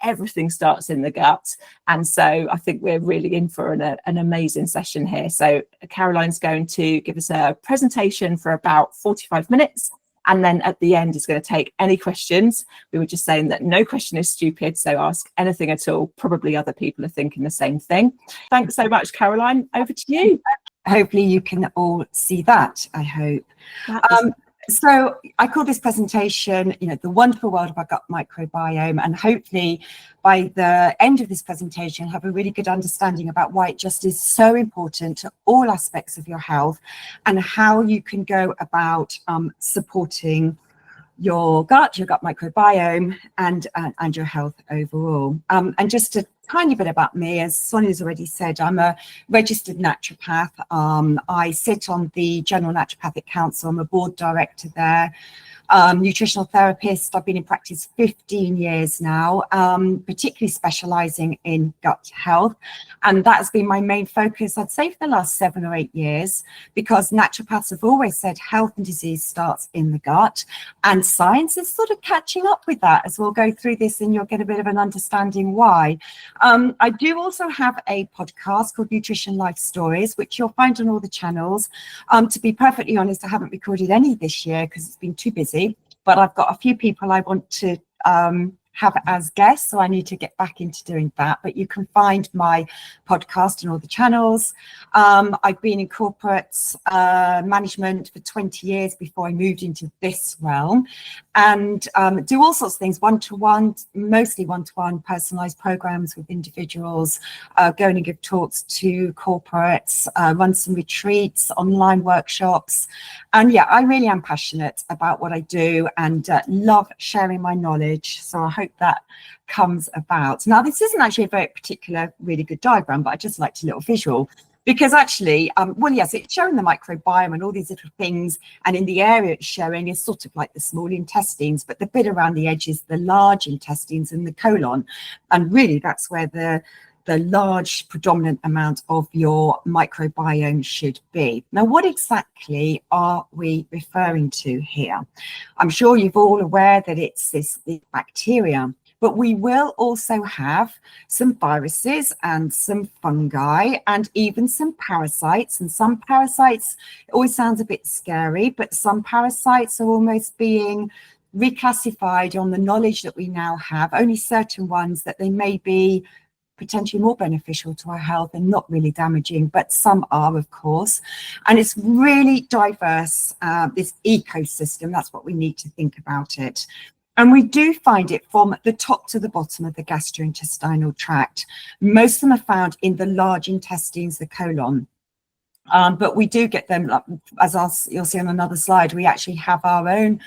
everything starts in the gut. And so I think we're really in for an amazing session here. So Caroline's going to give us a presentation for about 45 minutes. And then at the end is going to take any questions. We were just saying that no question is stupid, so ask anything at all. Probably other people are thinking the same thing. Thanks so much, Caroline. Over to you. Hopefully you can all see that, I hope. So I call this presentation, the wonderful world of our gut microbiome, and hopefully by the end of this presentation, have a really good understanding about why it just is so important to all aspects of your health and how you can go about supporting your gut microbiome, and your health overall. And just a tiny bit about me, as Sonia's already said, I'm a registered naturopath. I sit on the General Naturopathic Council. I'm a board director there. Nutritional therapist. I've been in practice 15 years now, particularly specialising in gut health. And that's been my main focus, I'd say, for the last 7 or 8 years, because naturopaths have always said health and disease starts in the gut. And science is sort of catching up with that as we'll go through this, and you'll get a bit of an understanding why. I do also have a podcast called Nutrition Life Stories, which you'll find on all the channels. To be perfectly honest, I haven't recorded any this year because it's been too busy. But I've got a few people I want to have as guests, so I need to get back into doing that. But you can find my podcast on all the channels. I've been in corporate management for 20 years before I moved into this realm, and do all sorts of things, one-to-one, mostly one-to-one personalized programs with individuals, going and give talks to corporates, run some retreats, online workshops. And yeah, I really am passionate about what I do and love sharing my knowledge. So I hope that comes about. Now, this isn't actually a very particular, really good diagram, but I just liked a little visual. Because actually, well, yes, it's showing the microbiome and all these little things. And in the area it's showing is sort of like the small intestines, but the bit around the edge is the large intestines and the colon. And really, that's where the large predominant amount of your microbiome should be. Now, what exactly are we referring to here? I'm sure you're all aware that it's this bacteria. But we will also have some viruses and some fungi and even some parasites. And some parasites, it always sounds a bit scary, but some parasites are almost being reclassified on the knowledge that we now have, only certain ones that they may be potentially more beneficial to our health and not really damaging, but some are, of course. And it's really diverse, this ecosystem. That's what we need to think about it. And we do find it from the top to the bottom of the gastrointestinal tract. Most of them are found in the large intestines, the colon. But we do get them, as you'll see on another slide, we actually have our own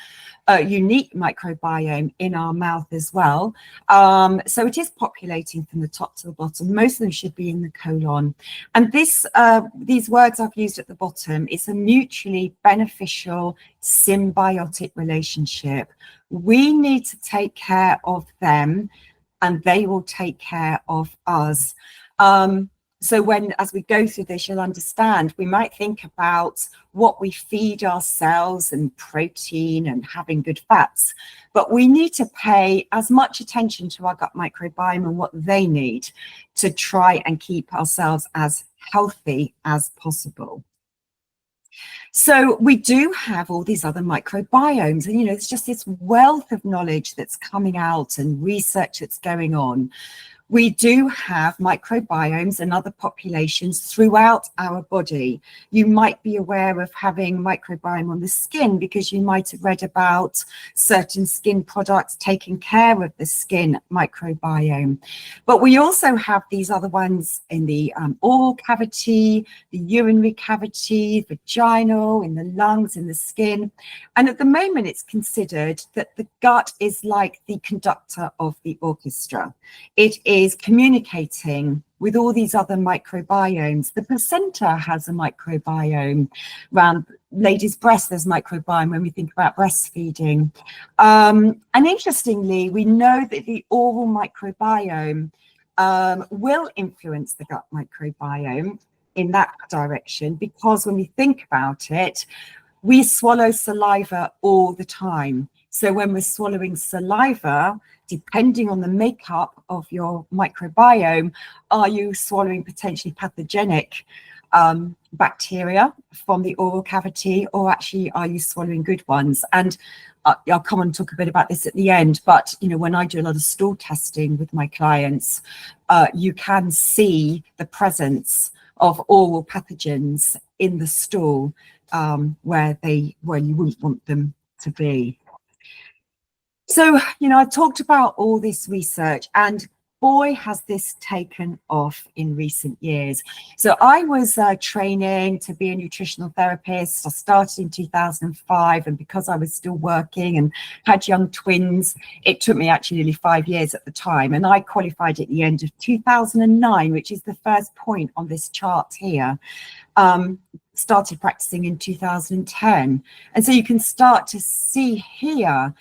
unique microbiome in our mouth as well. So it is populating from the top to the bottom. Most of them should be in the colon. And these words I've used at the bottom, it's a mutually beneficial symbiotic relationship. We need to take care of them and they will take care of us. So as we go through this, you'll understand, we might think about what we feed ourselves and protein and having good fats, but we need to pay as much attention to our gut microbiome and what they need to try and keep ourselves as healthy as possible. So we do have all these other microbiomes, and it's just this wealth of knowledge that's coming out and research that's going on. We do have microbiomes and other populations throughout our body. You might be aware of having microbiome on the skin because you might have read about certain skin products taking care of the skin microbiome. But we also have these other ones in the oral cavity, the urinary cavity, vaginal, in the lungs, in the skin. And at the moment, it's considered that the gut is like the conductor of the orchestra. It is communicating with all these other microbiomes. The placenta has a microbiome. Around ladies' breasts, there's microbiome when we think about breastfeeding. And interestingly, we know that the oral microbiome will influence the gut microbiome in that direction, because when we think about it, we swallow saliva all the time. So when we're swallowing saliva, depending on the makeup of your microbiome, are you swallowing potentially pathogenic bacteria from the oral cavity, or actually are you swallowing good ones? And I'll come and talk a bit about this at the end, but when I do a lot of stool testing with my clients, you can see the presence of oral pathogens in the stool where you wouldn't want them to be. So, I talked about all this research, and boy, has this taken off in recent years. So I was training to be a nutritional therapist. I started in 2005, and because I was still working and had young twins, it took me actually nearly 5 years at the time. And I qualified at the end of 2009, which is the first point on this chart here. Started practicing in 2010. And so you can start to see here,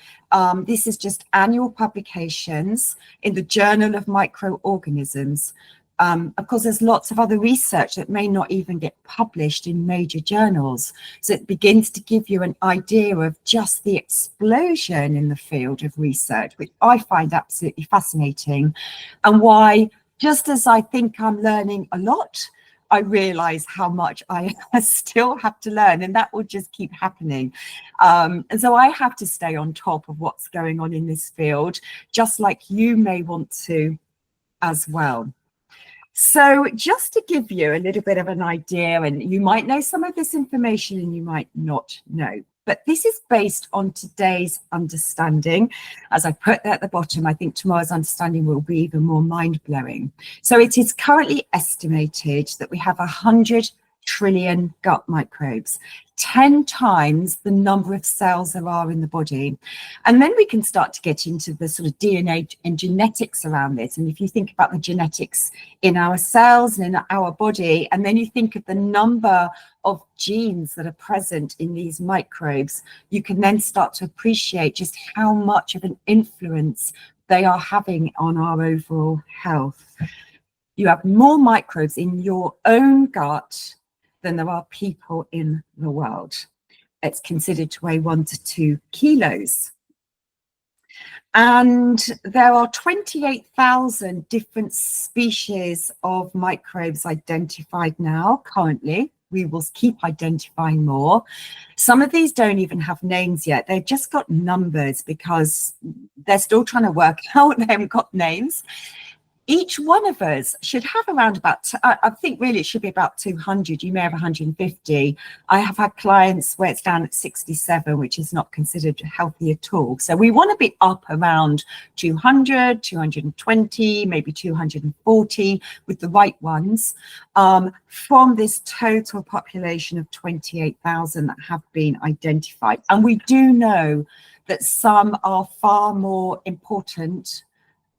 this is just annual publications in the Journal of Microorganisms. Of course, there's lots of other research that may not even get published in major journals. So it begins to give you an idea of just the explosion in the field of research, which I find absolutely fascinating, and why, just as I think I'm learning a lot, I realize how much I still have to learn, and that will just keep happening. And so I have to stay on top of what's going on in this field, just like you may want to as well. So just to give you a little bit of an idea, and you might know some of this information and you might not know, but this is based on today's understanding. As I put there at the bottom, I think tomorrow's understanding will be even more mind-blowing. So it is currently estimated that we have 100 trillion gut microbes, 10 times the number of cells there are in the body. And then we can start to get into the sort of DNA and genetics around this. And if you think about the genetics in our cells and in our body, and then you think of the number of genes that are present in these microbes, you can then start to appreciate just how much of an influence they are having on our overall health. You have more microbes in your own gut than there are people in the world. It's considered to weigh 1 to 2 kilos. And there are 28,000 different species of microbes identified now, currently. We will keep identifying more. Some of these don't even have names yet. They've just got numbers because they're still trying to work out. They haven't got names. Each one of us should have around about, I think really it should be about 200. You may have 150. I have had clients where it's down at 67, which is not considered healthy at all. So we want to be up around 200, 220, maybe 240 with the right ones, from this total population of 28,000 that have been identified. And we do know that some are far more important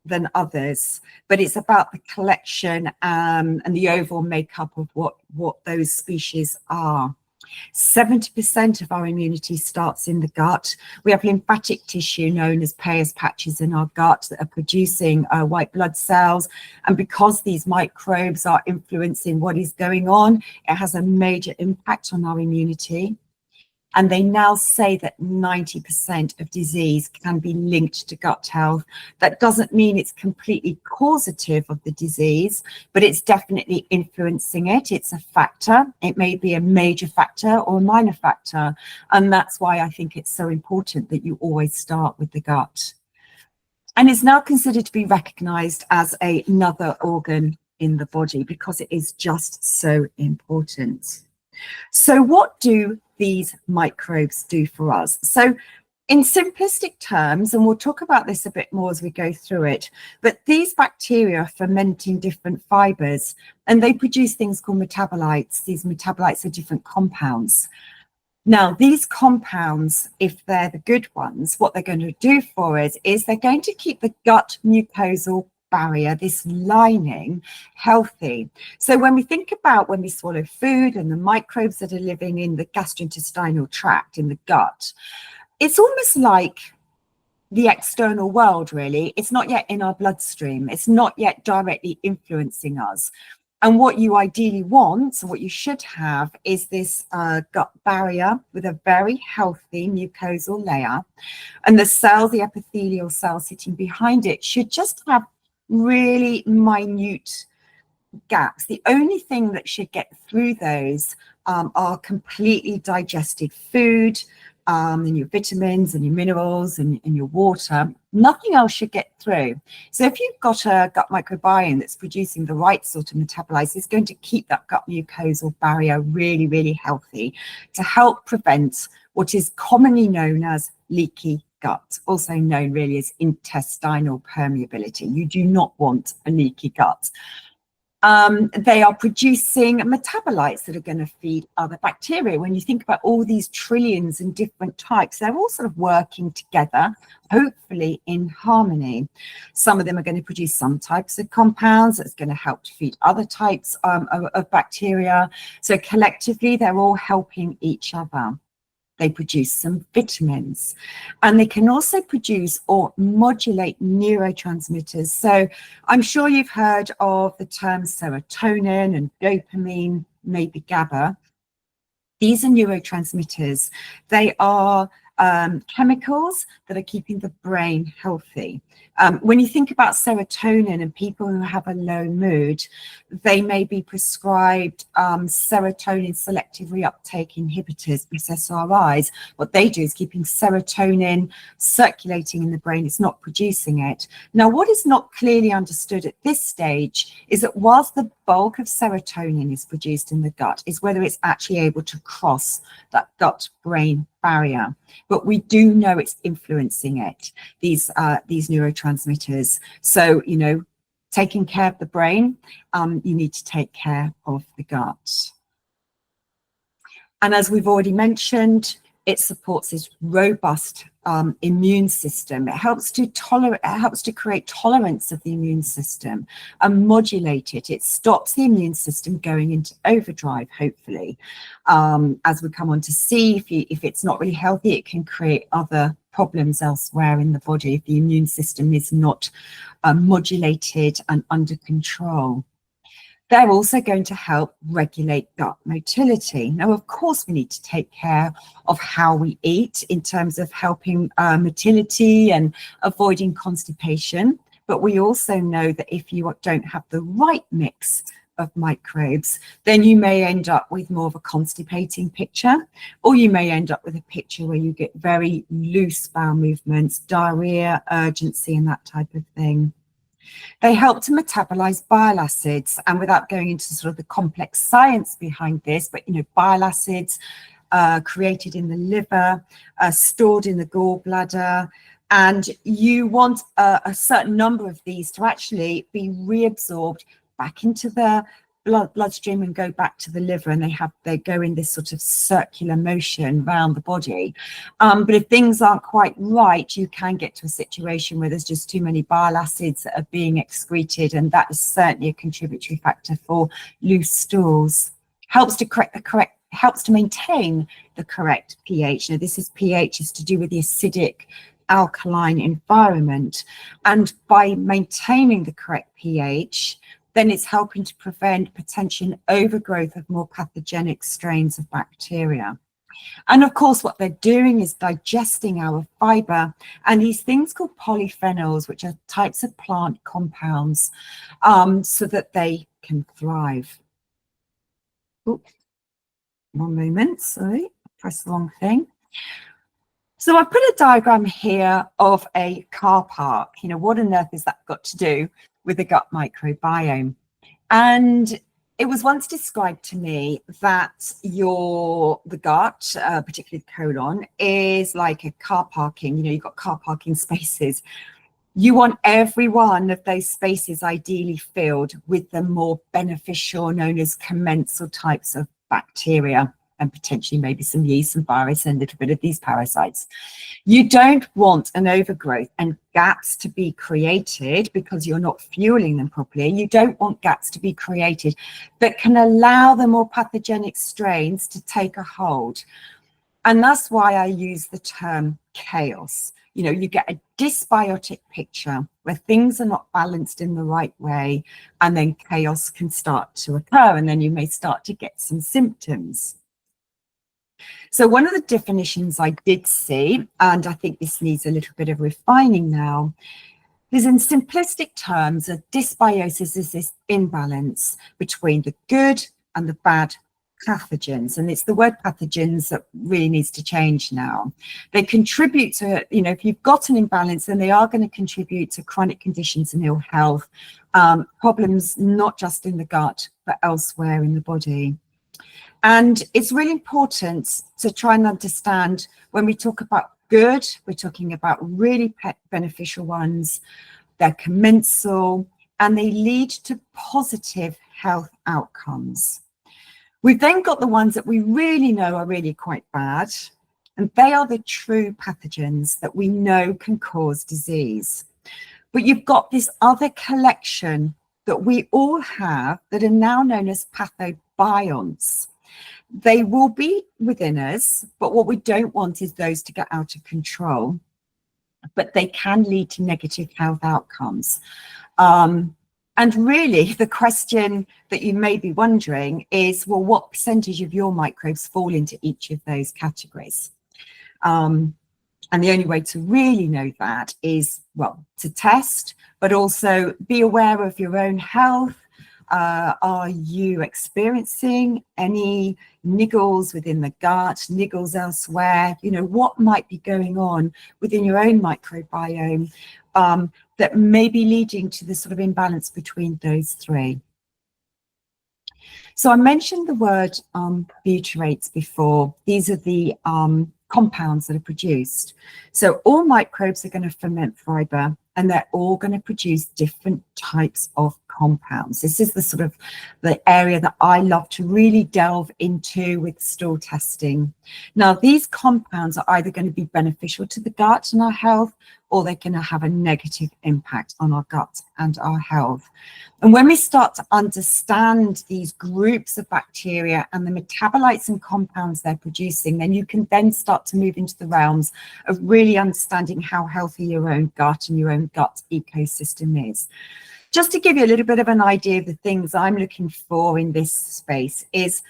than others, but it's about the collection and the overall makeup of what those species are. 70% of our immunity starts in the gut. We have lymphatic tissue known as Peyer's patches in our gut that are producing white blood cells, and because these microbes are influencing what is going on, it has a major impact on our immunity. And they now say that 90% of disease can be linked to gut health. That doesn't mean it's completely causative of the disease, but it's definitely influencing it. It's a factor. It may be a major factor or a minor factor. And that's why I think it's so important that you always start with the gut. And it's now considered to be recognized as another organ in the body because it is just so important. So what do these microbes do for us? So in simplistic terms, and we'll talk about this a bit more as we go through it, but these bacteria are fermenting different fibers and they produce things called metabolites. These metabolites are different compounds. Now, these compounds, if they're the good ones, what they're going to do for us is they're going to keep the gut mucosal barrier, this lining, healthy. So when we think about when we swallow food and the microbes that are living in the gastrointestinal tract, in the gut, it's almost like the external world, really. It's not yet in our bloodstream. It's not yet directly influencing us. And what you ideally want, so what you should have, is this gut barrier with a very healthy mucosal layer. And the cells, the epithelial cells sitting behind it, should just have really minute gaps. The only thing that should get through those are completely digested food, and your vitamins and your minerals and your water. Nothing else should get through. So if you've got a gut microbiome that's producing the right sort of metabolites, it's going to keep that gut mucosal barrier really, really healthy to help prevent what is commonly known as leaky gut, also known really as intestinal permeability. You do not want a leaky gut. They are producing metabolites that are going to feed other bacteria. When you think about all these trillions and different types, they're all sort of working together, hopefully in harmony. Some of them are going to produce some types of compounds that's going to help to feed other types of bacteria. So collectively, they're all helping each other. They produce some vitamins, and they can also produce or modulate neurotransmitters. So I'm sure you've heard of the terms serotonin and dopamine, maybe GABA. These are neurotransmitters. They are chemicals that are keeping the brain healthy. When you think about serotonin and people who have a low mood, they may be prescribed serotonin selective reuptake inhibitors, SSRIs. What they do is keeping serotonin circulating in the brain. It's not producing it. Now, what is not clearly understood at this stage is that whilst the bulk of serotonin is produced in the gut, is whether it's actually able to cross that gut-brain barrier. But we do know it's influencing it, these neurotransmitters. So, you know, taking care of the brain, you need to take care of the gut. And as we've already mentioned, it supports this robust immune system. It helps to create tolerance of the immune system and modulate it. It stops the immune system going into overdrive, hopefully. As we come on to see, if it's not really healthy, it can create other problems elsewhere in the body if the immune system is not modulated and under control. They're also going to help regulate gut motility. Now, of course, we need to take care of how we eat in terms of helping motility and avoiding constipation. But we also know that if you don't have the right mix of microbes, then you may end up with more of a constipating picture, or you may end up with a picture where you get very loose bowel movements, diarrhea, urgency, and that type of thing. They help to metabolize bile acids, and without going into sort of the complex science behind this, but you know, bile acids created in the liver, stored in the gallbladder, and you want a certain number of these to actually be reabsorbed back into the bloodstream and go back to the liver, and they go in this sort of circular motion around the body. But if things aren't quite right, you can get to a situation where there's just too many bile acids that are being excreted, and that is certainly a contributory factor for loose stools. Helps to maintain the correct pH. Now, this is pH is to do with the acidic alkaline environment, and by maintaining the correct pH, then it's helping to prevent potential overgrowth of more pathogenic strains of bacteria. And of course, what they're doing is digesting our fiber and these things called polyphenols, which are types of plant compounds, so that they can thrive. Oops. One moment, sorry, press the wrong thing. So I put a diagram here of a car park. You know, what on earth has that got to do with the gut microbiome? And it was once described to me that the gut, particularly the colon, is like a car parking. You know, you've got car parking spaces. You want every one of those spaces ideally filled with the more beneficial, known as commensal types of bacteria, and potentially maybe some yeast and virus and a little bit of these parasites. You don't want an overgrowth and gaps to be created because you're not fueling them properly. You don't want gaps to be created that can allow the more pathogenic strains to take a hold. And that's why I use the term chaos. you know, you get a dysbiotic picture where things are not balanced in the right way, and then chaos can start to occur, and then you may start to get some symptoms. So one of the definitions I did see, and I think this needs a little bit of refining now, is in simplistic terms, a dysbiosis is this imbalance between the good and the bad pathogens. And it's the word pathogens that really needs to change now. They contribute to, you know, if you've got an imbalance, then they are going to contribute to chronic conditions and ill health, problems not just in the gut, but elsewhere in the body. And it's really important to try and understand when we talk about good, we're talking about really beneficial ones, they're commensal, and they lead to positive health outcomes. We've then got the ones that we really know are really quite bad, and they are the true pathogens that we know can cause disease. But you've got this other collection that we all have that are now known as pathobionts. They will be within us, but what we don't want is those to get out of control. But they can lead to negative health outcomes. And really, the question that you may be wondering is, well, what percentage of your microbes fall into each of those categories? And the only way to really know that is, well, to test, but also be aware of your own health. Are you experiencing any niggles within the gut, niggles elsewhere? You know, what might be going on within your own microbiome that may be leading to the sort of imbalance between those three? So I mentioned the word butyrates before. These are the compounds that are produced. So all microbes are going to ferment fiber, and they're all going to produce different types of compounds. This is the sort of the area that I love to really delve into with stool testing. Now, these compounds are either going to be beneficial to the gut and our health, or they're going to have a negative impact on our gut and our health. And when we start to understand these groups of bacteria and the metabolites and compounds they're producing, then you can then start to move into the realms of really understanding how healthy your own gut and your own gut ecosystem is. Just to give you a little bit of an idea of the things I'm looking for in this space is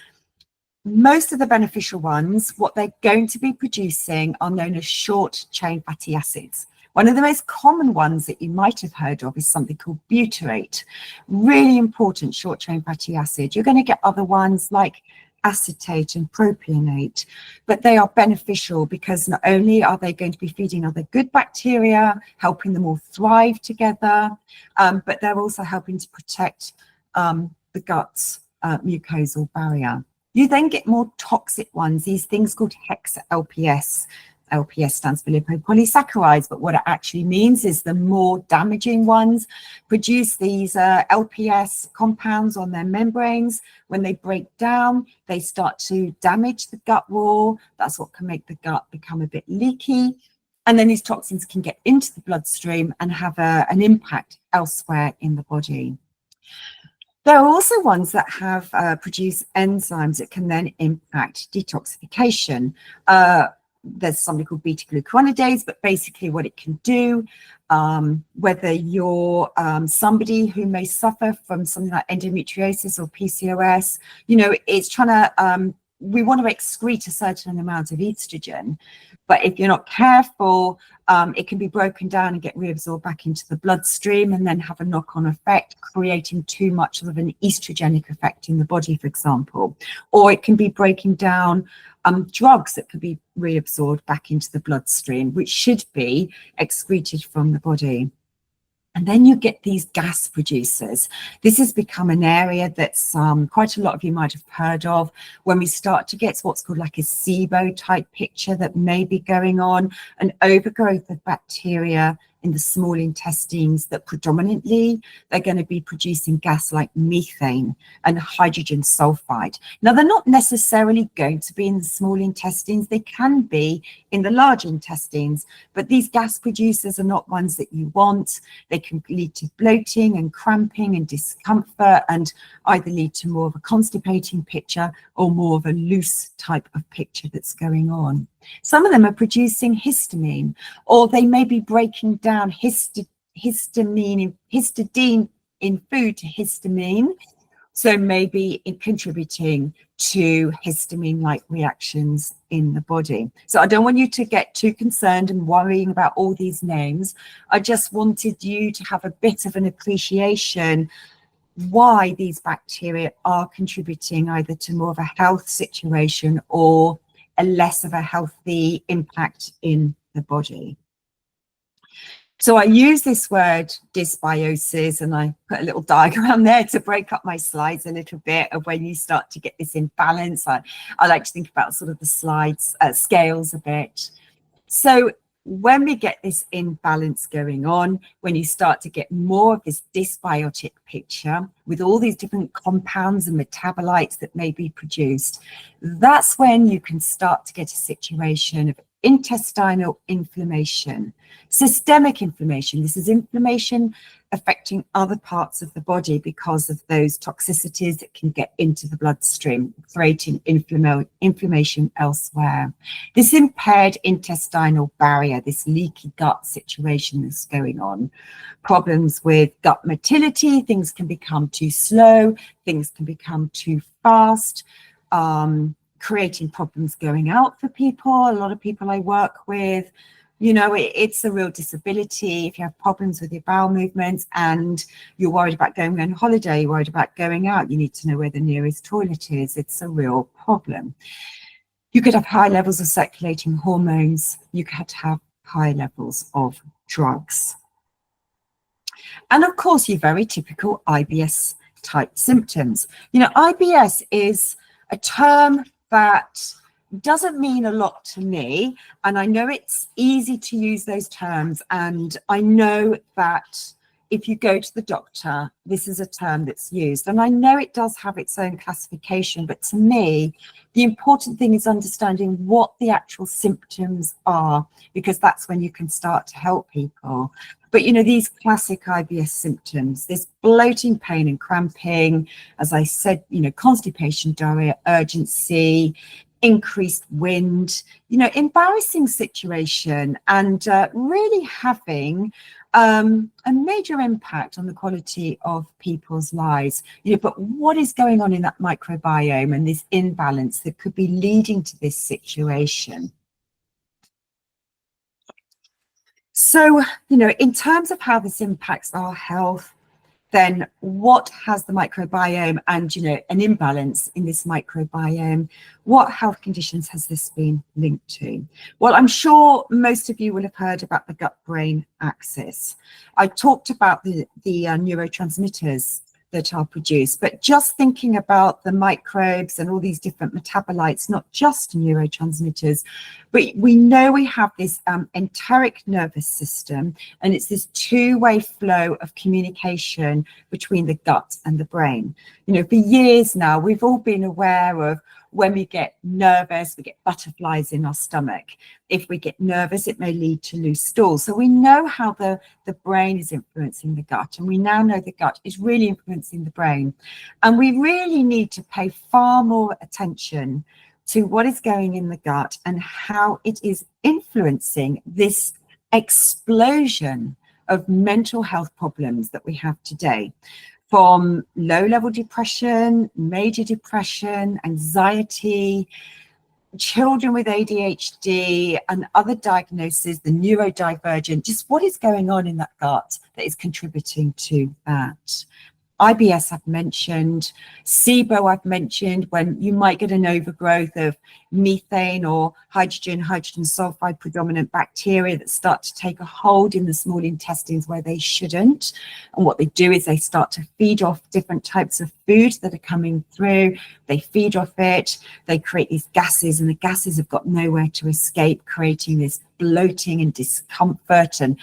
most of the beneficial ones, what they're going to be producing are known as short chain fatty acids. One of the most common ones that you might have heard of is something called butyrate. Really important short chain fatty acid. You're going to get other ones like acetate and propionate, but they are beneficial because not only are they going to be feeding other good bacteria, helping them all thrive together, but they're also helping to protect the gut's mucosal barrier. You then get more toxic ones, these things called hexa-LPS. LPS stands for lipopolysaccharides, but what it actually means is the more damaging ones produce these LPS compounds on their membranes. When they break down, they start to damage the gut wall. That's what can make the gut become a bit leaky. And then these toxins can get into the bloodstream and have an impact elsewhere in the body. There are also ones that have produced enzymes that can then impact detoxification. There's something called beta-glucuronidase, but basically what it can do, whether you're somebody who may suffer from something like endometriosis or PCOS, you know, it's trying to, we want to excrete a certain amount of estrogen, but if you're not careful, it can be broken down and get reabsorbed back into the bloodstream and then have a knock-on effect, creating too much of an estrogenic effect in the body, for example. Or it can be breaking down drugs that could be reabsorbed back into the bloodstream, which should be excreted from the body. And then you get these gas producers. This has become an area that's quite a lot of you might have heard of. When we start to get what's called like a SIBO type picture that may be going on, an overgrowth of bacteria in the small intestines that predominantly they're going to be producing gas like methane and hydrogen sulfide. Now, they're not necessarily going to be in the small intestines. They can be in the large intestines, but these gas producers are not ones that you want. They can lead to bloating and cramping and discomfort and either lead to more of a constipating picture or more of a loose type of picture that's going on. Some of them are producing histamine, or they may be breaking down histidine in food to histamine, so maybe contributing to histamine-like reactions in the body. So I don't want you to get too concerned and worrying about all these names. I just wanted you to have a bit of an appreciation why these bacteria are contributing either to more of a health situation or a less of a healthy impact in the body. So I use this word dysbiosis, and I put a little diagram there to break up my slides a little bit of when you start to get this imbalance. I like to think about sort of the slides scales a bit. So when we get this imbalance going on, when you start to get more of this dysbiotic picture with all these different compounds and metabolites that may be produced, that's when you can start to get a situation of intestinal inflammation, systemic inflammation. This is inflammation affecting other parts of the body because of those toxicities that can get into the bloodstream, creating inflammation elsewhere. This impaired intestinal barrier, this leaky gut situation that's going on, problems with gut motility, things can become too slow, things can become too fast, creating problems going out for people. A lot of people I work with, you know, it's a real disability. If you have problems with your bowel movements and you're worried about going on holiday, you're worried about going out, you need to know where the nearest toilet is. It's a real problem. You could have high levels of circulating hormones. You could have high levels of drugs. And of course, your very typical IBS type symptoms. You know, IBS is a term that doesn't mean a lot to me, and I know it's easy to use those terms, and I know that if you go to the doctor, this is a term that's used, and I know it does have its own classification, but to me the important thing is understanding what the actual symptoms are, because that's when you can start to help people. But you know, these classic IBS symptoms, this bloating, pain and cramping, as I said, you know, constipation, diarrhea, urgency, increased wind, you know, embarrassing situation, and really having a major impact on the quality of people's lives. You know, but what is going on in that microbiome and this imbalance that could be leading to this situation? So, you know, in terms of how this impacts our health, then what has the microbiome and, you know, an imbalance in this microbiome, what health conditions has this been linked to? Well, I'm sure most of you will have heard about the gut-brain axis. I talked about the neurotransmitters that are produced, but just thinking about the microbes and all these different metabolites, not just neurotransmitters, but we know we have this enteric nervous system, and it's this two-way flow of communication between the gut and the brain. You know, for years now, we've all been aware of when we get nervous, we get butterflies in our stomach. If we get nervous, it may lead to loose stools. So we know how the brain is influencing the gut, and we now know the gut is really influencing the brain. And we really need to pay far more attention to what is going in the gut and how it is influencing this explosion of mental health problems that we have today. From low-level depression, major depression, anxiety, children with ADHD and other diagnoses, the neurodivergent, just what is going on in that gut that is contributing to that. IBS I've mentioned, SIBO I've mentioned, when you might get an overgrowth of methane or hydrogen sulfide predominant bacteria that start to take a hold in the small intestines where they shouldn't. And what they do is they start to feed off different types of food that are coming through. They feed off it, they create these gases, and the gases have got nowhere to escape, creating this bloating and discomfort. And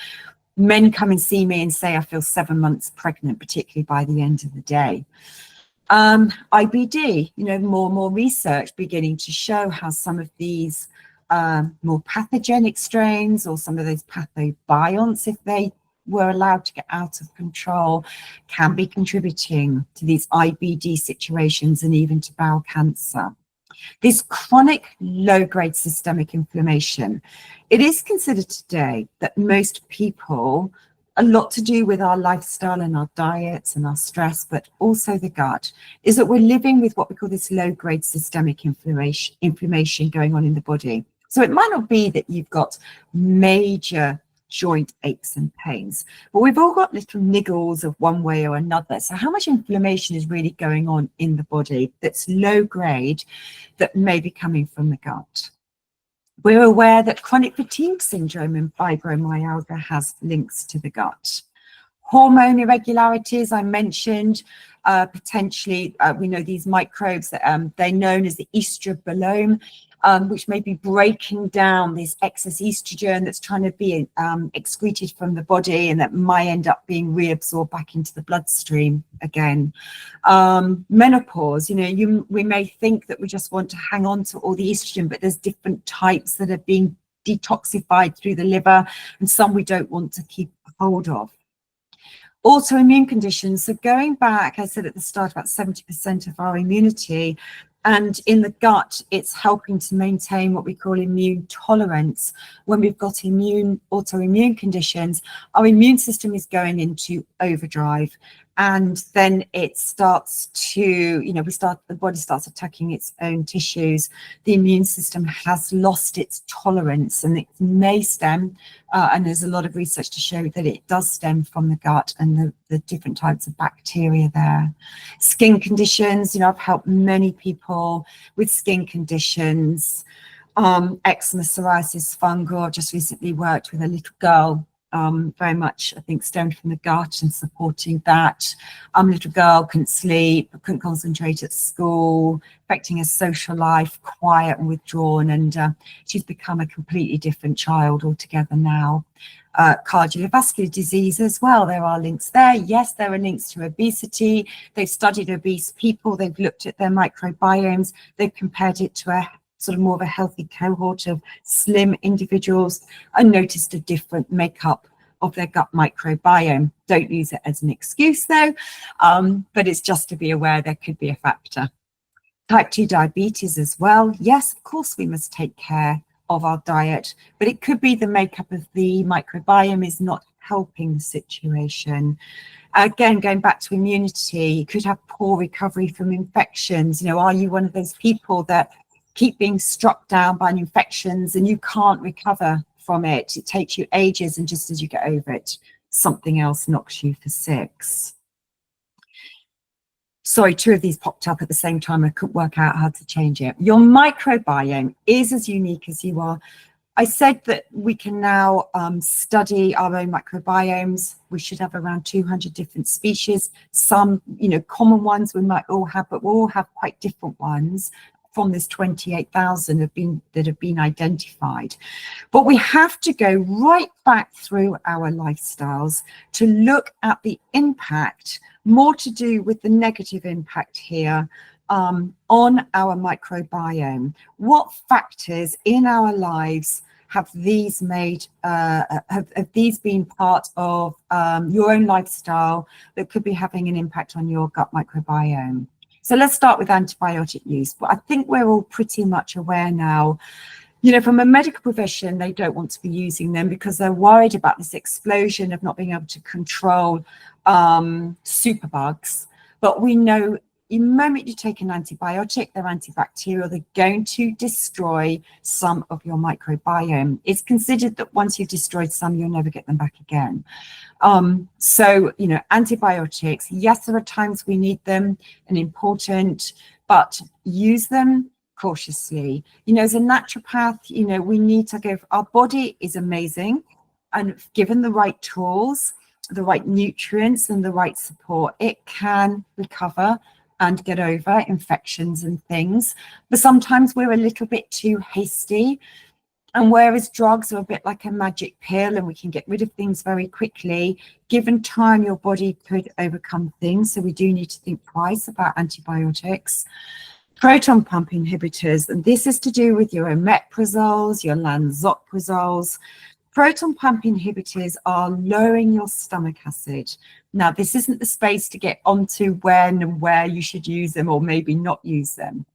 men come and see me and say, I feel 7 months pregnant, particularly by the end of the day. IBD, you know, more and more research beginning to show how some of these more pathogenic strains, or some of those pathobionts, if they were allowed to get out of control, can be contributing to these IBD situations and even to bowel cancer. This chronic low-grade systemic inflammation, it is considered today that most people, a lot to do with our lifestyle and our diets and our stress, but also the gut, is that we're living with what we call this low-grade systemic inflammation going on in the body. So it might not be that you've got major joint aches and pains, but we've all got little niggles of one way or another. So how much inflammation is really going on in the body that's low grade, that may be coming from the gut? We're aware that chronic fatigue syndrome and fibromyalgia has links to the gut. Hormone irregularities, I mentioned, potentially, we know these microbes, that they're known as the estrobolome, which may be breaking down this excess estrogen that's trying to be excreted from the body, and that might end up being reabsorbed back into the bloodstream again. Menopause, we may think that we just want to hang on to all the estrogen, but there's different types that are being detoxified through the liver, and some we don't want to keep hold of. Autoimmune conditions, so going back, I said at the start, about 70% of our immunity, and in the gut, it's helping to maintain what we call immune tolerance. When we've got autoimmune conditions, our immune system is going into overdrive, and then it starts to, the body starts attacking its own tissues. The immune system has lost its tolerance, and it may stem, and there's a lot of research to show that it does stem from the gut and the different types of bacteria there. Skin conditions, I've helped many people with skin conditions, eczema, psoriasis, fungal. I've just recently worked with a little girl, very much, I think, stemmed from the gut, and supporting that. Little girl couldn't sleep, couldn't concentrate at school, affecting her social life, quiet and withdrawn, and she's become a completely different child altogether now. Cardiovascular disease as well, there are links there. Yes, there are links to obesity. They've studied obese people, they've looked at their microbiomes, they've compared it to a sort of more of a healthy cohort of slim individuals, and noticed a different makeup of their gut microbiome. Don't use it as an excuse though, but it's just to be aware there could be a factor. Type 2 diabetes as well. Yes, of course we must take care of our diet, but it could be the makeup of the microbiome is not helping the situation. Again, going back to immunity, you could have poor recovery from infections. Are you one of those people that keep being struck down by infections and you can't recover from it? It takes you ages, and just as you get over it, something else knocks you for six. Sorry, two of these popped up at the same time. I couldn't work out how to change it. Your microbiome is as unique as you are. I said that we can now study our own microbiomes. We should have around 200 different species. Some, common ones we might all have, but we'll all have quite different ones from this 28,000 that have been identified. But we have to go right back through our lifestyles to look at the impact, more to do with the negative impact here, on our microbiome. What factors in our lives have these made, have these been part of your own lifestyle that could be having an impact on your gut microbiome? So let's start with antibiotic use. But I think we're all pretty much aware now, from a medical profession, they don't want to be using them because they're worried about this explosion of not being able to control superbugs. But we know the moment you take an antibiotic, they're antibacterial, they're going to destroy some of your microbiome. It's considered that once you've destroyed some, you'll never get them back again. So, antibiotics, yes, there are times we need them and important, but use them cautiously. As a naturopath, we need to give, our body is amazing, and given the right tools, the right nutrients and the right support, it can recover and get over infections and things. But sometimes we're a little bit too hasty. And whereas drugs are a bit like a magic pill and we can get rid of things very quickly, given time, your body could overcome things. So we do need to think twice about antibiotics. Proton pump inhibitors, and this is to do with your omeprazoles, your lansoprazole. Proton pump inhibitors are lowering your stomach acid. Now, this isn't the space to get onto when and where you should use them or maybe not use them.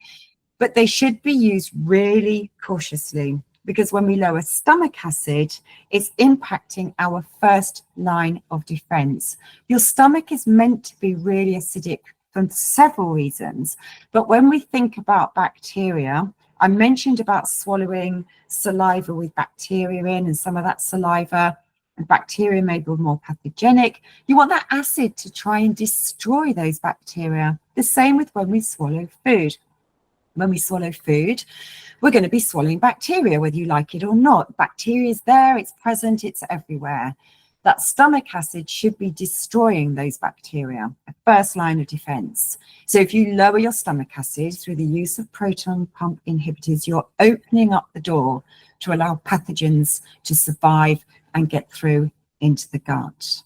but they should be used really cautiously, because when we lower stomach acid, it's impacting our first line of defense. Your stomach is meant to be really acidic for several reasons, but when we think about bacteria, I mentioned about swallowing saliva with bacteria in, and some of that saliva and bacteria may be more pathogenic. You want that acid to try and destroy those bacteria. The same with when we swallow food. When we swallow food, we're going to be swallowing bacteria, whether you like it or not. Bacteria is there, it's present, it's everywhere. That stomach acid should be destroying those bacteria, a first line of defense. So if you lower your stomach acid through the use of proton pump inhibitors, you're opening up the door to allow pathogens to survive and get through into the gut.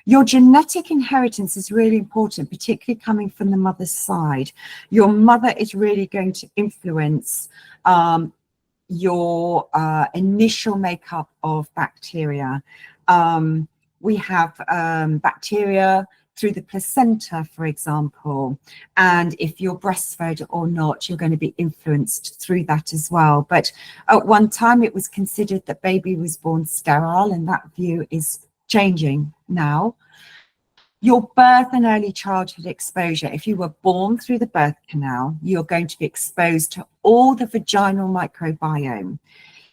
Your genetic inheritance is really important, particularly coming from the mother's side. Your mother is really going to influence your initial makeup of bacteria. We have bacteria through the placenta, for example, and if you're breastfed or not, you're going to be influenced through that as well. But at one time it was considered that baby was born sterile, and that view is changing now. Your birth and early childhood exposure, if you were born through the birth canal, you're going to be exposed to all the vaginal microbiome.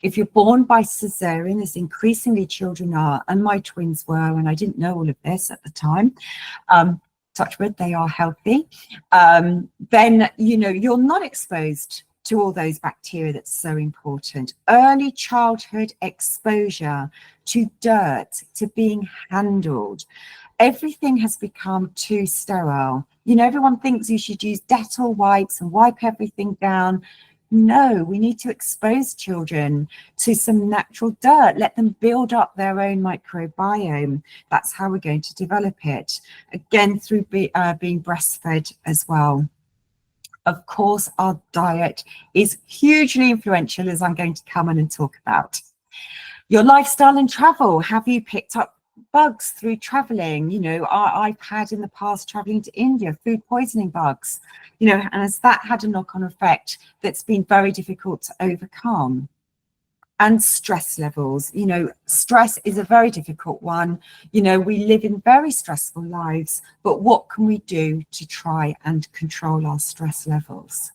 If you're born by cesarean, as increasingly children are, and my twins were, and I didn't know all of this at the time, touch wood, they are healthy, then, you know, you're not exposed to all those bacteria that's so important. Early childhood exposure to dirt, to being handled. Everything has become too sterile. You know, everyone thinks you should use Dettol wipes and wipe everything down. No, we need to expose children to some natural dirt, let them build up their own microbiome. That's how we're going to develop it. Again, through being breastfed as well. Of course, our diet is hugely influential, as I'm going to come on and talk about. Your lifestyle and travel. Have you picked up bugs through traveling? You know, I've had in the past traveling to India, food poisoning bugs, you know, and as that had a knock-on effect that's been very difficult to overcome. And stress levels, you know, stress is a very difficult one. You know, we live in very stressful lives, but what can we do to try and control our stress levels?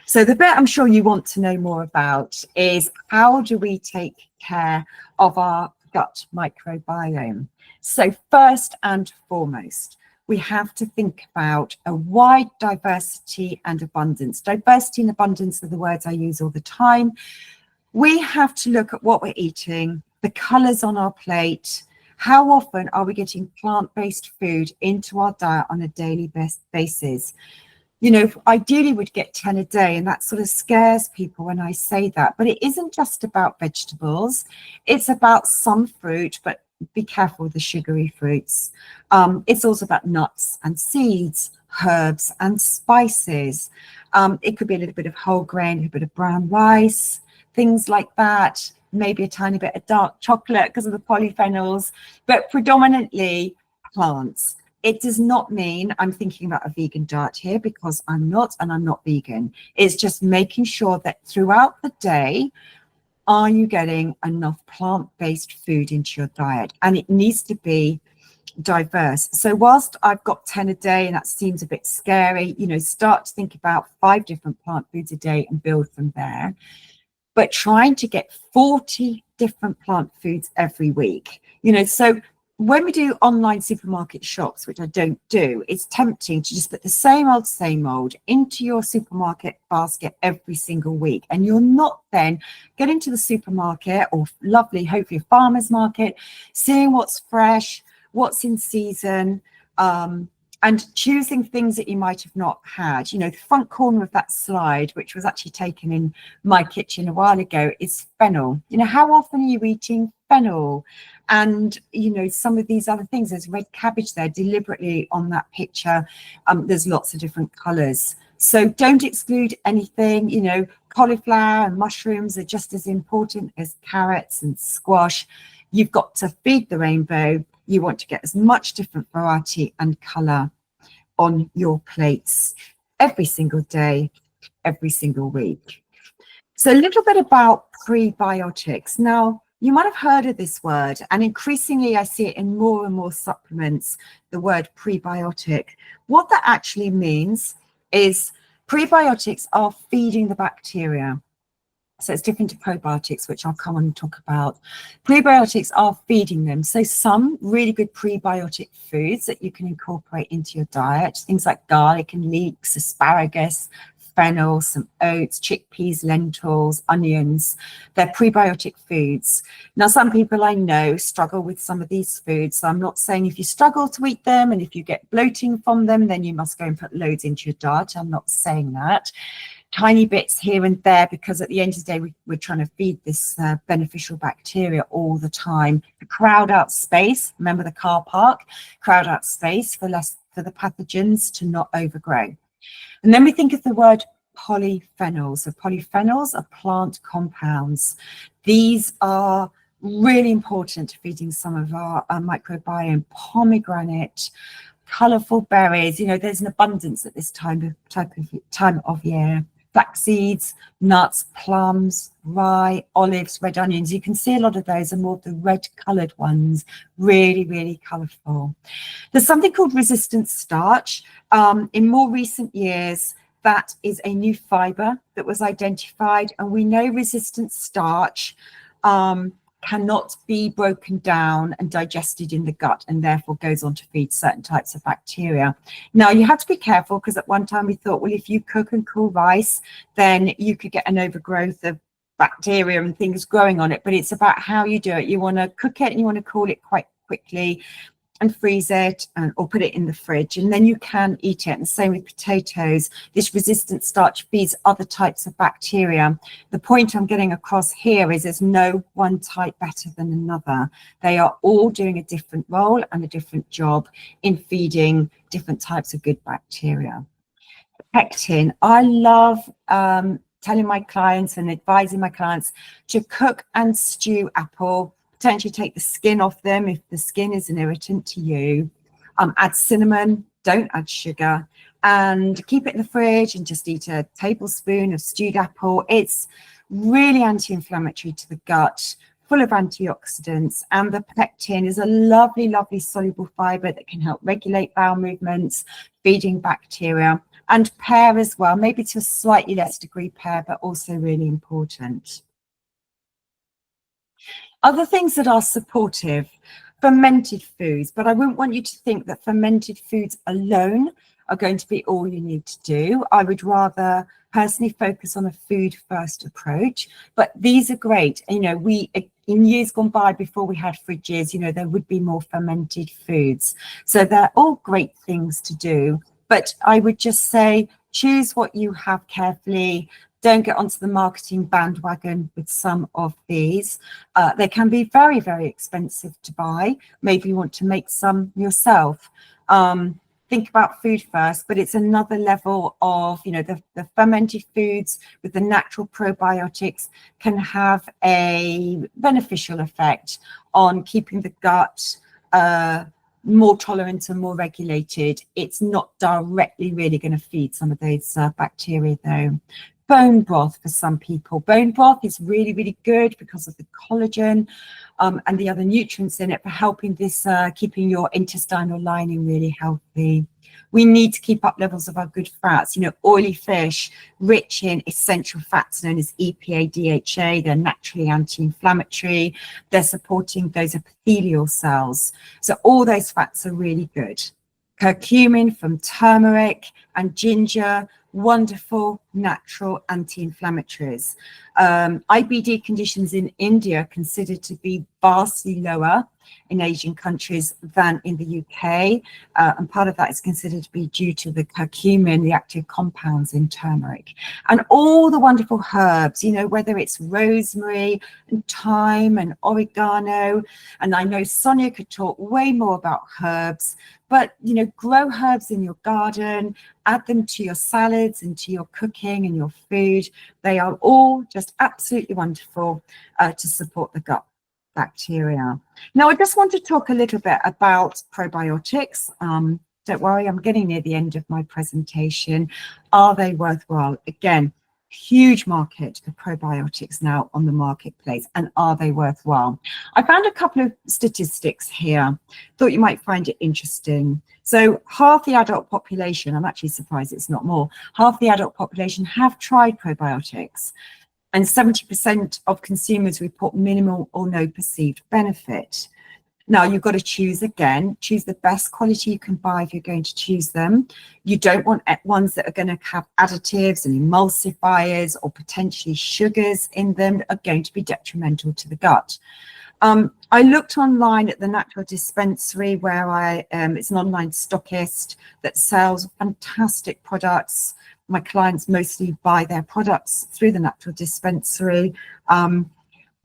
So the bit I'm sure you want to know more about is, how do we take care of our gut microbiome? So first and foremost, we have to think about a wide diversity and abundance. Diversity and abundance are the words I use all the time. We have to look at what we're eating, the colours on our plate. How often are we getting plant-based food into our diet on a daily basis? You know, ideally we'd get 10 a day, and that sort of scares people when I say that. But it isn't just about vegetables. It's about some fruit, but be careful with the sugary fruits. It's also about nuts and seeds, herbs and spices. It could be a little bit of whole grain, a little bit of brown rice, things like that, maybe a tiny bit of dark chocolate because of the polyphenols, but predominantly plants. It does not mean I'm thinking about a vegan diet here, because I'm not, and I'm not vegan. It's just making sure that throughout the day, are you getting enough plant-based food into your diet? And it needs to be diverse. So whilst I've got 10 a day, and that seems a bit scary, you know, start to think about 5 different plant foods a day and build from there. But trying to get 40 different plant foods every week, you know, so when we do online supermarket shops, which I don't do, it's tempting to just put the same old into your supermarket basket every single week. And you're not then getting to the supermarket, or lovely, hopefully a farmer's market, seeing what's fresh, what's in season, and choosing things that you might have not had. You know, the front corner of that slide, which was actually taken in my kitchen a while ago, is fennel. You know, how often are you eating fennel? And, you know, some of these other things, there's red cabbage there deliberately on that picture. There's lots of different colours. So don't exclude anything. You know, cauliflower and mushrooms are just as important as carrots and squash. You've got to feed the rainbow. You want to get as much different variety and colour on your plates every single day every single week. So a little bit about prebiotics. Now, you might have heard of this word, and increasingly I see it in more and more supplements, the word prebiotic. What that actually means is prebiotics are feeding the bacteria. So it's different to probiotics, which I'll come on and talk about. Prebiotics are feeding them. So some really good prebiotic foods that you can incorporate into your diet, things like garlic and leeks, asparagus, fennel, some oats, chickpeas, lentils, onions. They're prebiotic foods. Now, some people I know struggle with some of these foods. So I'm not saying if you struggle to eat them and if you get bloating from them, then you must go and put loads into your diet. I'm not saying that. Tiny bits here and there, because at the end of the day, we're trying to feed this beneficial bacteria all the time. Crowd out space, remember the car park, crowd out space for the pathogens to not overgrow. And then we think of the word polyphenols. So polyphenols are plant compounds. These are really important to feeding some of our microbiome. Pomegranate, colourful berries, you know, there's an abundance at this time of year. Flax seeds, nuts, plums, rye, olives, red onions. You can see a lot of those are more of the red coloured ones, really, really colourful. There's something called resistant starch. In more recent years, that is a new fibre that was identified, and we know resistant starch cannot be broken down and digested in the gut, and therefore goes on to feed certain types of bacteria. Now, you have to be careful, because at one time we thought, well, if you cook and cool rice, then you could get an overgrowth of bacteria and things growing on it. But it's about how you do it. You want to cook it and you want to cool it quite quickly and freeze it, or put it in the fridge, and then you can eat it. And same with potatoes. This resistant starch feeds other types of bacteria. The point I'm getting across here is there's no one type better than another. They are all doing a different role and a different job in feeding different types of good bacteria. Pectin. I love telling my clients and advising my clients to cook and stew apple. Potentially take the skin off them if the skin is an irritant to you. Add cinnamon, don't add sugar, and keep it in the fridge and just eat a tablespoon of stewed apple. It's really anti-inflammatory to the gut, full of antioxidants, and the pectin is a lovely, lovely soluble fibre that can help regulate bowel movements, feeding bacteria, and pear as well, maybe to a slightly less degree pear, but also really important. Other things that are supportive, fermented foods, but I wouldn't want you to think that fermented foods alone are going to be all you need to do. I would rather personally focus on a food first approach, but these are great. You know, in years gone by, before we had fridges, you know, there would be more fermented foods. So they're all great things to do, but I would just say, choose what you have carefully. Don't get onto the marketing bandwagon with some of these. They can be very, very expensive to buy. Maybe you want to make some yourself. Think about food first, but it's another level of, you know, the fermented foods with the natural probiotics can have a beneficial effect on keeping the gut more tolerant and more regulated. It's not directly really going to feed some of those bacteria though. Bone broth for some people. Bone broth is really, really good because of the collagen and the other nutrients in it for helping this, keeping your intestinal lining really healthy. We need to keep up levels of our good fats. You know, oily fish, rich in essential fats known as EPA, DHA. They're naturally anti-inflammatory. They're supporting those epithelial cells. So all those fats are really good. Curcumin from turmeric and ginger, wonderful natural anti-inflammatories. IBD conditions in India are considered to be vastly lower in Asian countries than in the UK, and part of that is considered to be due to the curcumin, the active compounds in turmeric, and all the wonderful herbs, you know, whether it's rosemary and thyme and oregano. And I know Sonia could talk way more about herbs, but, you know, grow herbs in your garden, add them to your salads and to your cooking and your food. They are all just absolutely wonderful to support the gut bacteria. Now, I just want to talk a little bit about probiotics. Don't worry, I'm getting near the end of my presentation. Are they worthwhile? Again, huge market of probiotics now on the marketplace, and are they worthwhile? I found a couple of statistics here, thought you might find it interesting. So half the adult population, I'm actually surprised it's not more, half the adult population have tried probiotics, and 70% of consumers report minimal or no perceived benefit. Now, you've got to choose the best quality you can buy if you're going to choose them. You don't want ones that are going to have additives and emulsifiers or potentially sugars in them that are going to be detrimental to the gut. I looked online at the Natural Dispensary, where it's an online stockist that sells fantastic products. My clients mostly buy their products through the Natural Dispensary.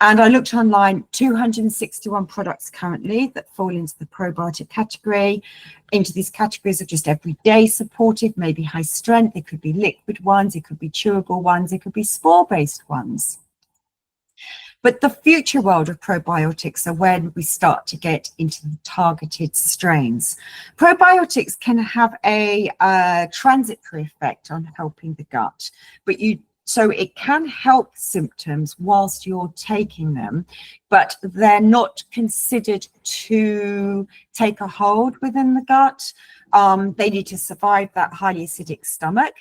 And I looked online, 261 products currently that fall into the probiotic category. Into these categories of just everyday supportive, maybe high strength. It could be liquid ones, it could be chewable ones, it could be spore-based ones. But the future world of probiotics are when we start to get into the targeted strains. Probiotics can have a transitory effect on helping the gut, so it can help symptoms whilst you're taking them, but they're not considered to take a hold within the gut. They need to survive that highly acidic stomach,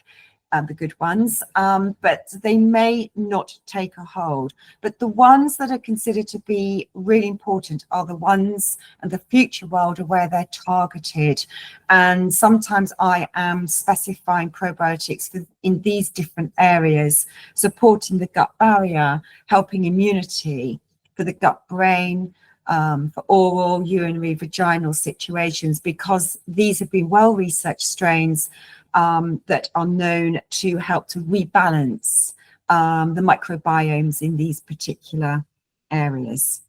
the good ones, but they may not take a hold. But the ones that are considered to be really important are the ones in the future world where they're targeted. And sometimes I am specifying probiotics in these different areas, supporting the gut barrier, helping immunity for the gut brain, for oral, urinary, vaginal situations, because these have been well-researched strains that are known to help to rebalance the microbiomes in these particular areas.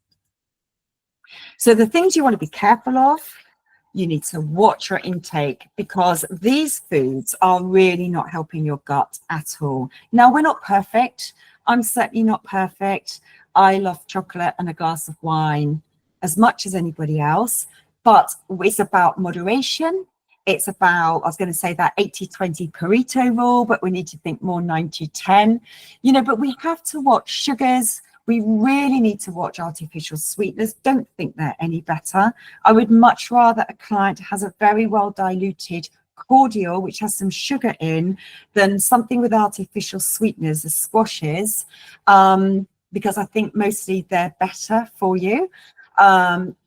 So the things you want to be careful of, you need to watch your intake, because these foods are really not helping your gut at all. Now, we're not perfect. I'm certainly not perfect. I love chocolate and a glass of wine as much as anybody else, but it's about moderation. It's about, I was going to say that 80-20 Pareto rule, but we need to think more 90-10, but we have to watch sugars. We really need to watch artificial sweeteners. Don't think they're any better. I would much rather a client has a very well diluted cordial, which has some sugar in, than something with artificial sweeteners, the squashes, because I think mostly they're better for you.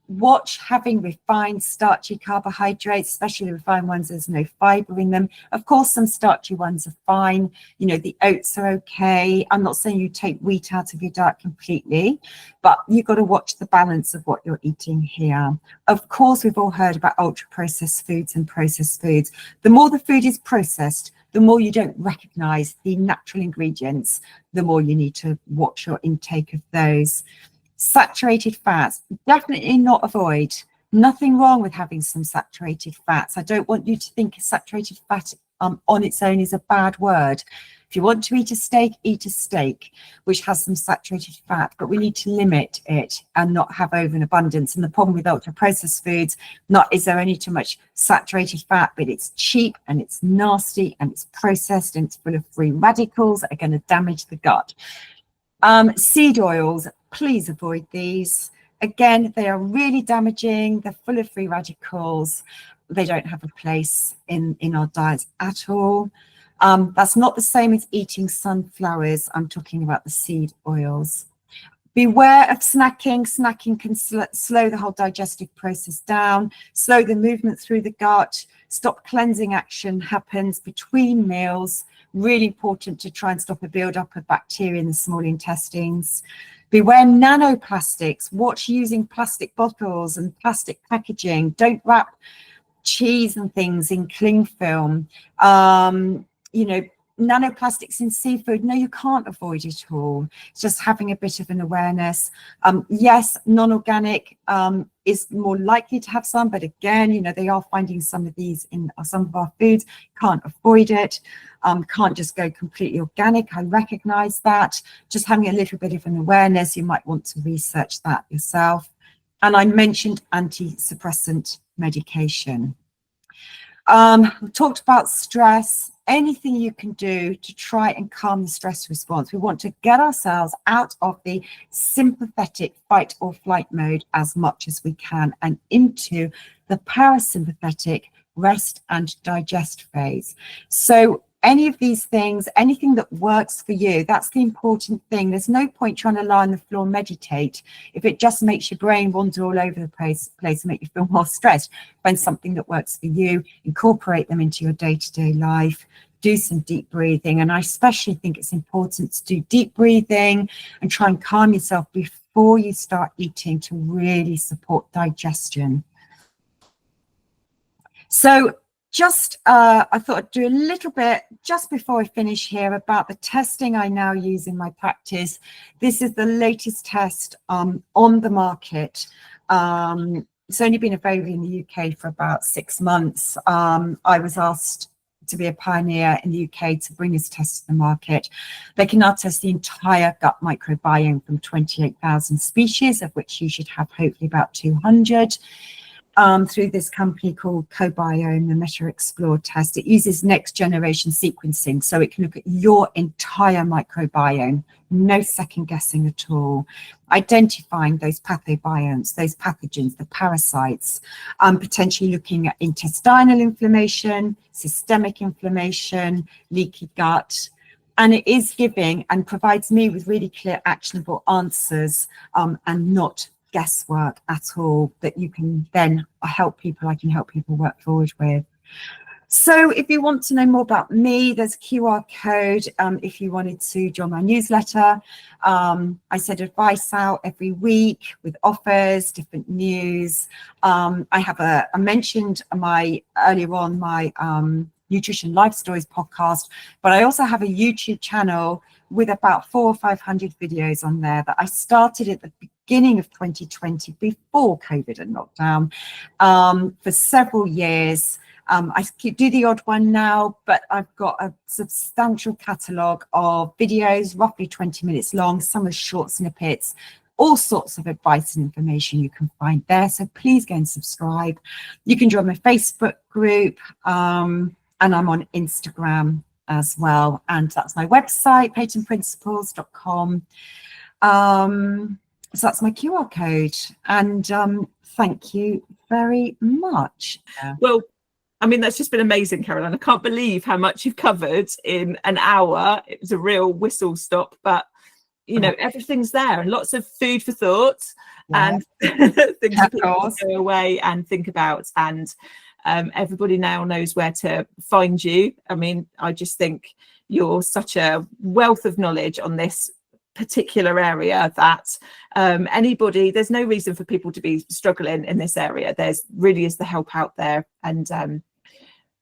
Watch having refined starchy carbohydrates, especially refined ones, there's no fiber in them. Of course, some starchy ones are fine. The oats are okay. I'm not saying you take wheat out of your diet completely, but you've got to watch the balance of what you're eating here. Of course, we've all heard about ultra processed foods and processed foods. The more the food is processed, the more you don't recognize the natural ingredients, the more you need to watch your intake of those. Saturated fats, definitely not avoid. Nothing wrong with having some saturated fats. I don't want you to think saturated fat on its own is a bad word. If you want to eat a steak, which has some saturated fat, but we need to limit it and not have over an abundance. And the problem with ultra processed foods, not is there only too much saturated fat, but it's cheap and it's nasty and it's processed and it's full of free radicals that are going to damage the gut. Seed oils, please avoid these. Again, they are really damaging. They're full of free radicals. They don't have a place in our diets at all. That's not the same as eating sunflowers. I'm talking about the seed oils. Beware of snacking. Snacking can slow the whole digestive process down, slow the movement through the gut, stop cleansing action happens between meals. Really important to try and stop a build-up of bacteria in the small intestines. Beware nanoplastics. Watch using plastic bottles and plastic packaging. Don't wrap cheese and things in cling film. Nanoplastics in seafood, no, you can't avoid it all. It's just having a bit of an awareness. Yes, non-organic is more likely to have some, but again, they are finding some of these in some of our foods. Can't avoid it. Can't just go completely organic. I recognize that. Just having a little bit of an awareness, you might want to research that yourself. And I mentioned anti-suppressant medication. We talked about stress. Anything you can do to try and calm the stress response. We want to get ourselves out of the sympathetic fight or flight mode as much as we can and into the parasympathetic rest and digest phase. So any of these things, anything that works for you, that's the important thing. There's no point trying to lie on the floor and meditate if it just makes your brain wander all over the place and make you feel more stressed. Find something that works for you, incorporate them into your day-to-day life, do some deep breathing. And I especially think it's important to do deep breathing and try and calm yourself before you start eating to really support digestion. So just, I thought I'd do a little bit just before I finish here about the testing I now use in my practice. This is the latest test on the market. It's only been available in the UK for about 6 months. I was asked to be a pioneer in the UK to bring this test to the market. They can now test the entire gut microbiome from 28,000 species, of which you should have hopefully about 200. Through this company called Microbiome, the Meta Explore test. It uses next generation sequencing, so it can look at your entire microbiome, no second guessing at all, identifying those pathobionts, those pathogens, the parasites, potentially looking at intestinal inflammation, systemic inflammation, leaky gut. And it is giving and provides me with really clear, actionable answers and not guesswork at all that you can then help people, I can help people work forward with. So if you want to know more about me, there's a QR code if you wanted to join my newsletter. I send advice out every week with offers, different news. I mentioned earlier on my Nutrition Life Stories podcast, but I also have a YouTube channel with about 400 or 500 videos on there that I started at the beginning of 2020 before COVID and lockdown for several years. I do the odd one now, but I've got a substantial catalogue of videos, roughly 20 minutes long, some are short snippets, all sorts of advice and information you can find there. So please go and subscribe. You can join my Facebook group, and I'm on Instagram as well. And that's my website, peytonprinciples.com. So that's my QR code. And thank you very much. Well, I mean, that's just been amazing, Caroline. I can't believe how much you've covered in an hour. It was a real whistle stop, but you know, everything's there and lots of food for thought and things to go away and think about. And everybody now knows where to find you. I mean, I just think you're such a wealth of knowledge on this particular area that there's no reason for people to be struggling in this area. There's really is the help out there, and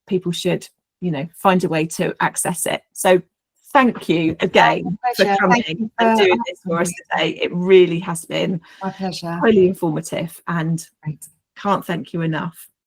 people should, you know, find a way to access it. So thank you again for coming and doing this for us today. It really has been my pleasure, highly informative, and can't thank you enough.